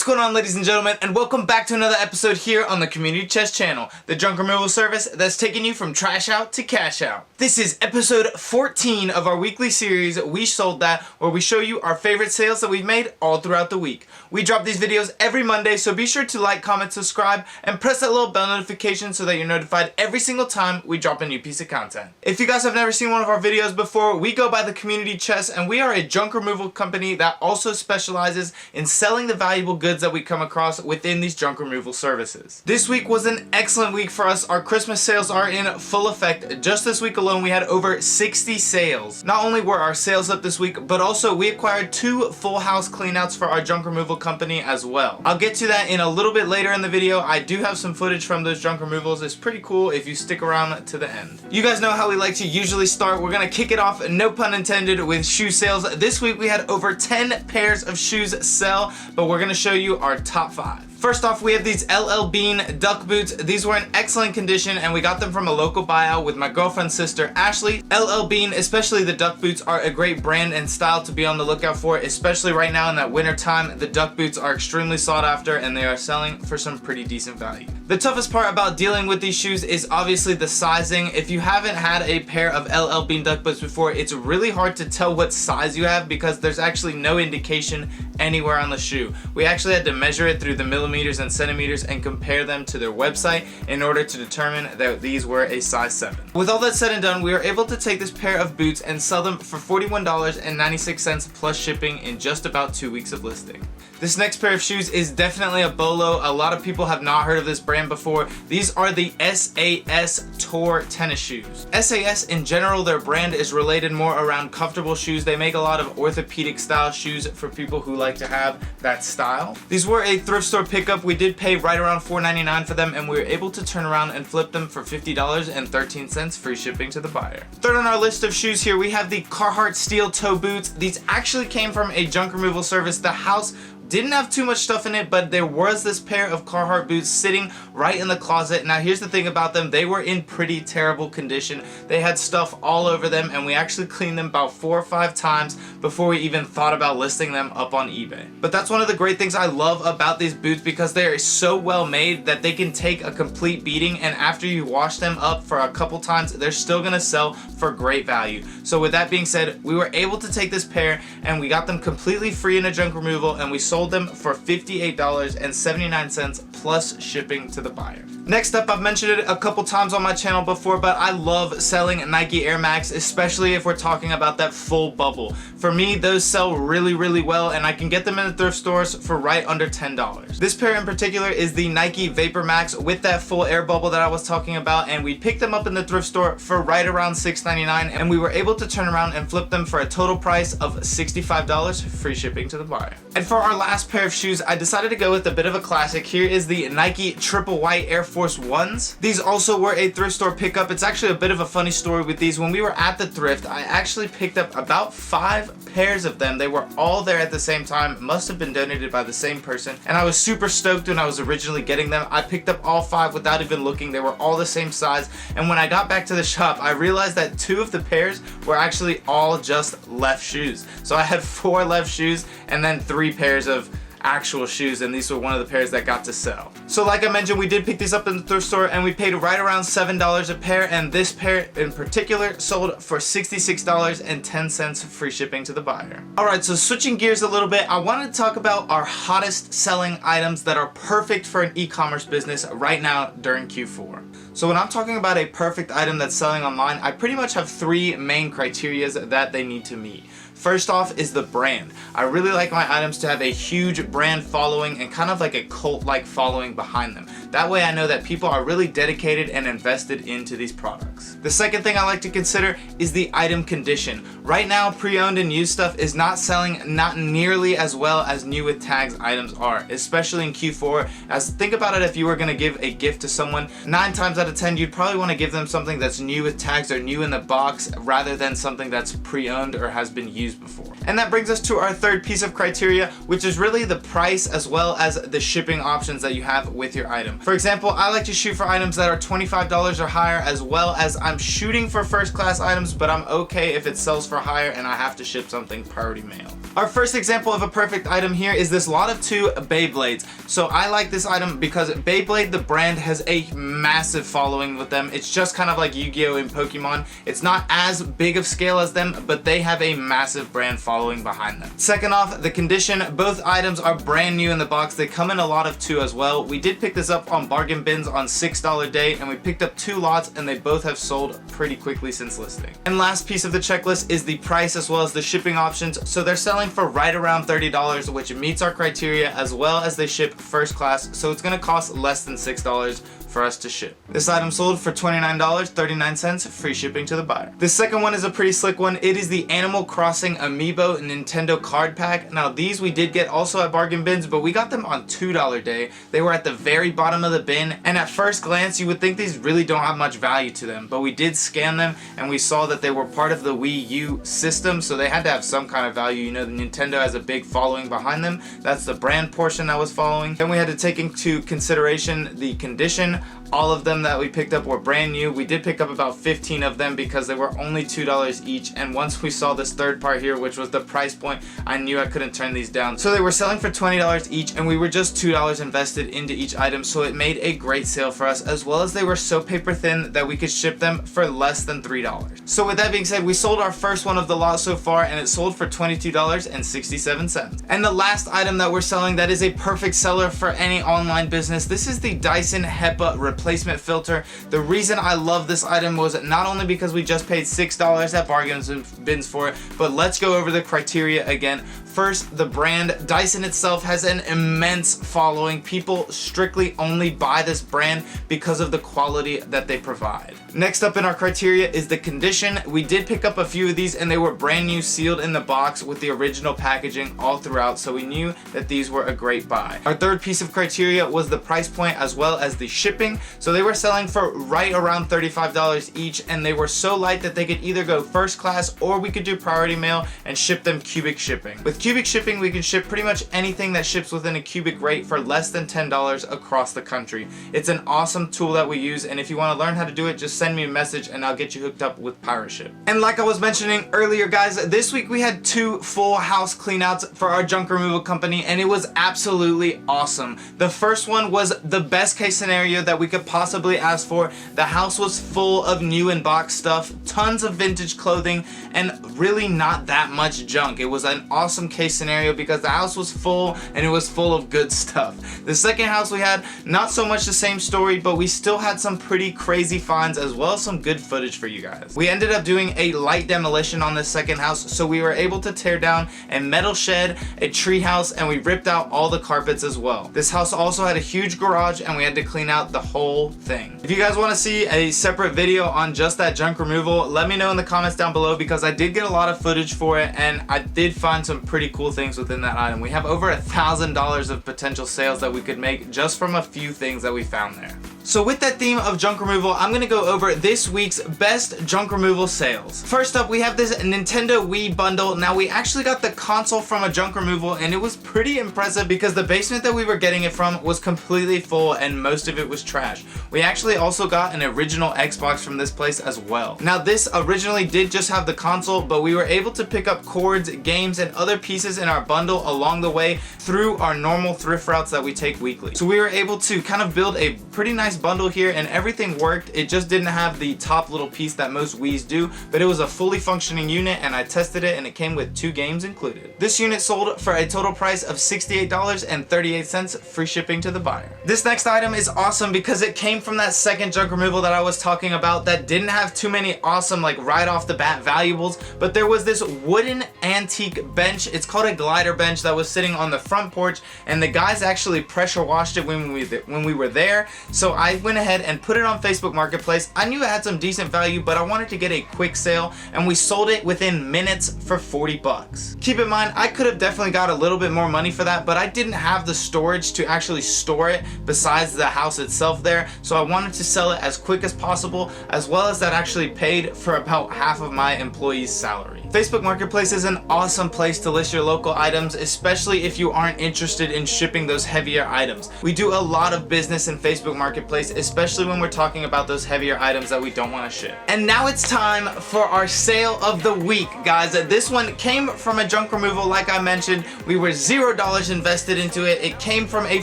going on, ladies and gentlemen, and welcome back to another episode here on the Community Chest channel, the junk removal service that's taking you from trash out to cash out. This is episode 14 of our weekly series, We Sold That, where we show you our favorite sales that we've made all throughout the week. We drop these videos every Monday, so be sure to like, comment, subscribe, and press that little bell notification so that you're notified every single time we drop a new piece of content. If you guys have never seen one of our videos before, we go by the Community Chest, and we are a junk removal company that also specializes in selling the valuable goods that we come across within these junk removal services. This week was an excellent week for us. Our Christmas sales are in full effect. Just this week alone, we had over 60 sales. Not only were our sales up this week, but also we acquired 2 full house cleanouts for our junk removal company as well. I'll get to that in a little bit later in the video. I do have some footage from those junk removals. It's pretty cool if you stick around to the end. You guys know how we like to usually start. We're gonna kick it off, no pun intended, with shoe sales. This week we had over 10 pairs of shoes sell, but we're gonna show you our top 5. First off, we have these LL Bean duck boots. These were in excellent condition and we got them from a local buyout with my girlfriend's sister, Ashley. LL Bean, especially the duck boots, are a great brand and style to be on the lookout for, especially right now in that winter time. The duck boots are extremely sought after and they are selling for some pretty decent value. The toughest part about dealing with these shoes is obviously the sizing. If you haven't had a pair of LL Bean duck boots before, it's really hard to tell what size you have because there's actually no indication anywhere on the shoe. We actually had to measure it through the millimeters and centimeters and compare them to their website in order to determine that these were a size 7. With all that said and done, we were able to take this pair of boots and sell them for $41.96 plus shipping in just about 2 weeks of listing. This next pair of shoes is definitely a bolo. A lot of people have not heard of this brand before. These are the SAS Tour tennis shoes. SAS in general, their brand is related more around comfortable shoes. They make a lot of orthopedic style shoes for people who like to have that style. These were a thrift store pickup. We did pay right around $4.99 for them and we were able to turn around and flip them for $50.13 free shipping to the buyer. Third on our list of shoes here, we have the Carhartt steel toe boots. These actually came from a junk removal service. The house didn't have too much stuff in it, but there was this pair of Carhartt boots sitting right in the closet. Now here's the thing about them, they were in pretty terrible condition. They had stuff all over them and we actually cleaned them about 4 or 5 times before we even thought about listing them up on eBay. But that's one of the great things I love about these boots because they are so well made that they can take a complete beating, and after you wash them up for a couple times, they're still gonna sell for great value. So with that being said, we were able to take this pair and we got them completely free in a junk removal and we sold them for $58.79 plus shipping to the buyer. Next up, I've mentioned it a couple times on my channel before, but I love selling Nike Air Max, especially if we're talking about that full bubble. For me, those sell really well and I can get them in the thrift stores for right under $10. This pair in particular is the Nike Vapor Max with that full air bubble that I was talking about, and we picked them up in the thrift store for right around $6.99 and we were able to turn around and flip them for a total price of $65 free shipping to the buyer. And for our last pair of shoes, I decided to go with a bit of a classic. Here is the Nike Triple White Air Force Ones. These also were a thrift store pickup. It's actually a bit of a funny story with these. When we were at the thrift, I actually picked up about 5 pairs of them. They were all there at the same time, must have been donated by the same person, and I was super stoked when I was originally getting them. I picked up all 5 without even looking. They were all the same size, and when I got back to the shop, I realized that 2 of the pairs were actually all just left shoes. So I had 4 left shoes and then 3 pairs of actual shoes, and these were one of the pairs that got to sell. So like I mentioned, we did pick these up in the thrift store and we paid right around $7 a pair, and this pair in particular sold for $66.10 free shipping to the buyer. Alright, so switching gears a little bit, I wanted to talk about our hottest selling items that are perfect for an e-commerce business right now during Q4. So when I'm talking about a perfect item that's selling online, I pretty much have 3 main criteria that they need to meet. First off is the brand. I really like my items to have a huge brand following and kind of like a cult-like following behind them. That way I know that people are really dedicated and invested into these products. The second thing I like to consider is the item condition. Right now, pre-owned and used stuff is not selling not nearly as well as new with tags items are, especially in Q4. As think about it, if you were going to give a gift to someone, 9 times out of 10 you'd probably want to give them something that's new with tags or new in the box rather than something that's pre-owned or has been used used before. And that brings us to our third piece of criteria, which is really the price as well as the shipping options that you have with your item. For example, I like to shoot for items that are $25 or higher, as well as I'm shooting for first class items, but I'm okay if it sells for higher and I have to ship something priority mail. Our first example of a perfect item here is this lot of 2 Beyblades. So I like this item because Beyblade, the brand, has a massive following with them. It's just kind of like Yu-Gi-Oh! And Pokemon. It's not as big of scale as them, but they have a massive brand following behind them. Second off, the condition. Both items are brand new in the box. They come in a lot of 2 as well. We did pick this up on bargain bins on $6 day, and we picked up 2 lots, and they both have sold pretty quickly since listing. And last piece of the checklist is the price as well as the shipping options. So they're selling for right around $30, which meets our criteria, as well as they ship first class, so it's gonna cost less than $6 for us to ship. This item sold for $29.39, free shipping to the buyer. The second one is a pretty slick one. It is the Animal Crossing Amiibo Nintendo card pack. Now these we did get also at bargain bins, but we got them on $2 day. They were at the very bottom of the bin, and at first glance you would think these really don't have much value to them, but we did scan them and we saw that they were part of the Wii U system, so they had to have some kind of value. You know, the Nintendo has a big following behind them. That's the brand portion that was following. Then we had to take into consideration the condition. All of them that we picked up were brand new. We did pick up about 15 of them because they were only $2 each, and once we saw this third part here, which was the price point, I knew I couldn't turn these down. So they were selling for $20 each, and we were just $2 invested into each item, so it made a great sale for us, as well as they were so paper thin that we could ship them for less than $3. So with that being said, we sold our first one of the lot so far, and it sold for $22.67. And the last item that we're selling that is a perfect seller for any online business, this is the Dyson HEPA replacement filter. The reason I love this item was not only because we just paid $6 at bargain bins for it, but let's go over the criteria again. First, the brand. Dyson itself has an immense following. People strictly only buy this brand because of the quality that they provide. Next up in our criteria is the condition. We did pick up a few of these, and they were brand new, sealed in the box with the original packaging all throughout, so we knew that these were a great buy. Our third piece of criteria was the price point as well as the shipping. So they were selling for right around $35 each, and they were so light that they could either go first class or we could do priority mail and ship them cubic shipping. With cubic shipping, we can ship pretty much anything that ships within a cubic rate for less than $10 across the country. It's an awesome tool that we use, and if you want to learn how to do it, just send me a message and I'll get you hooked up with PyroShip. And like I was mentioning earlier, guys, this week we had 2 full house cleanouts for our junk removal company, and it was absolutely awesome. The first one was the best case scenario that we could possibly ask for. The house was full of new and box stuff, tons of vintage clothing, and really not that much junk. It was an awesome case scenario because the house was full and it was full of good stuff. The second house we had, not so much the same story, but we still had some pretty crazy finds as well as some good footage for you guys. We ended up doing a light demolition on this second house, so we were able to tear down a metal shed, a tree house, and we ripped out all the carpets as well. This house also had a huge garage, and we had to clean out the whole thing. If you guys want to see a separate video on just that junk removal, let me know in the comments down below, because I did get a lot of footage for it and I did find some pretty cool things within that item. We have over $1,000 of potential sales that we could make just from a few things that we found there. So with that theme of junk removal, I'm gonna go over this week's best junk removal sales. First up, we have this Nintendo Wii bundle. Now, we actually got the console from a junk removal, and it was pretty impressive because the basement that we were getting it from was completely full and most of it was trash. We actually also got an original Xbox from this place as well. Now, this originally did just have the console, but we were able to pick up cords, games, and other pieces in our bundle along the way through our normal thrift routes that we take weekly. So we were able to kind of build a pretty nice bundle here, and everything worked. It just didn't have the top little piece that most Wiis do, but it was a fully functioning unit, and I tested it and it came with 2 games included. This unit sold for a total price of $68.38, free shipping to the buyer. This next item is awesome because it came from that second junk removal that I was talking about that didn't have too many awesome, like right off the bat valuables, but there was this wooden antique bench. It's called a glider bench that was sitting on the front porch, and the guys actually pressure washed it when we were there. So I went ahead and put it on Facebook Marketplace. I knew it had some decent value, but I wanted to get a quick sale, and we sold it within minutes for 40 bucks. Keep in mind, I could have definitely got a little bit more money for that, but I didn't have the storage to actually store it besides the house itself there, so I wanted to sell it as quick as possible, as well as that actually paid for about half of my employee's salary. Facebook Marketplace is an awesome place to list your local items, especially if you aren't interested in shipping those heavier items. We do a lot of business in Facebook Marketplace, especially when we're talking about those heavier items that we don't want to ship. And now it's time for our sale of the week, guys. This one came from a junk removal, like I mentioned. We were $0 invested into it. It came from a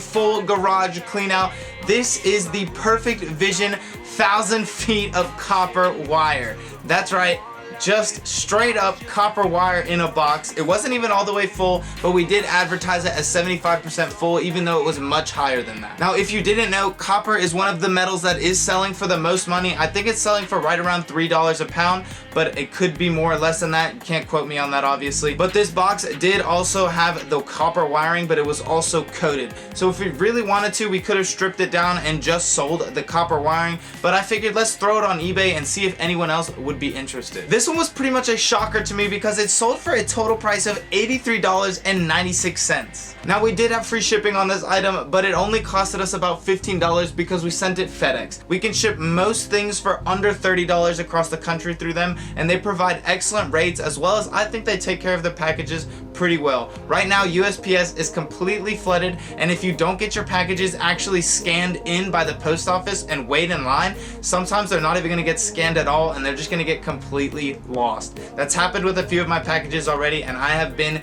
full garage clean out. This is the Perfect Vision 1,000 feet of copper wire. That's right. Just straight up copper wire in a box. It wasn't even all the way full, but we did advertise it as 75% full, even though it was much higher than that. Now, if you didn't know, copper is one of the metals that is selling for the most money. I think it's selling for right around $3 a pound, but it could be more or less than that. You can't quote me on that, obviously. But this box did also have the copper wiring, but it was also coated. So if we really wanted to, we could have stripped it down and just sold the copper wiring, but I figured let's throw it on eBay and see if anyone else would be interested. This one was pretty much a shocker to me because it sold for a total price of $83.96. Now, we did have free shipping on this item, but it only costed us about $15 because we sent it FedEx. We can ship most things for under $30 across the country through them, and they provide excellent rates, as well as I think they take care of their packages pretty well. Right now, USPS is completely flooded, and if you don't get your packages actually scanned in by the post office and wait in line, sometimes they're not even gonna get scanned at all, and they're just gonna get completely lost. That's happened with a few of my packages already, and I have been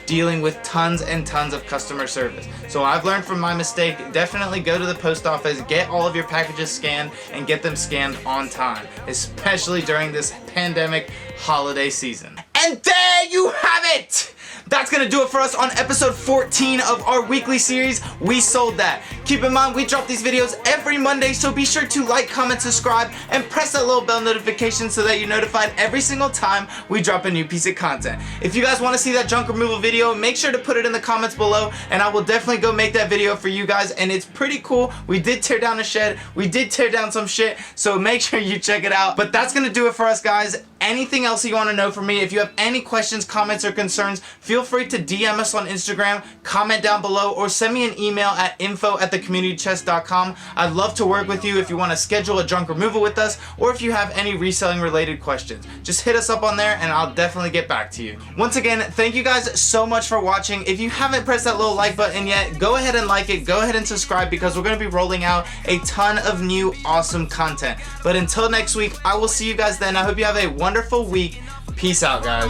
dealing with tons and tons of customer service. So I've learned from my mistake. Definitely go to the post office, get all of your packages scanned, and get them scanned on time, especially during this pandemic holiday season. And there you have it! That's gonna do it for us on episode 14 of our weekly series, We Sold That. Keep in mind, we drop these videos every Monday, so be sure to like, comment, subscribe, and press that little bell notification so that you're notified every single time we drop a new piece of content. If you guys wanna see that junk removal video, make sure to put it in the comments below, and I will definitely go make that video for you guys, and it's pretty cool. We did tear down a shed, we did tear down some shit, so make sure you check it out. But that's gonna do it for us, guys. Anything else you want to know from me, if you have any questions, comments, or concerns, feel free to DM us on Instagram, comment down below, or send me an email at info@thecommunitychest.com. I'd love to work with you if you want to schedule a junk removal with us, or if you have any reselling related questions. Just hit us up on there and I'll definitely get back to you. Once again, thank you guys so much for watching. If you haven't pressed that little like button yet, go ahead and like it, go ahead and subscribe, because we're going to be rolling out a ton of new awesome content. But until next week, I will see you guys then. I hope you have a wonderful week. Peace out, guys.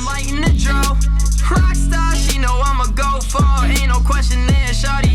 Rockstar, she know I'ma go far. Ain't no question there, shawty.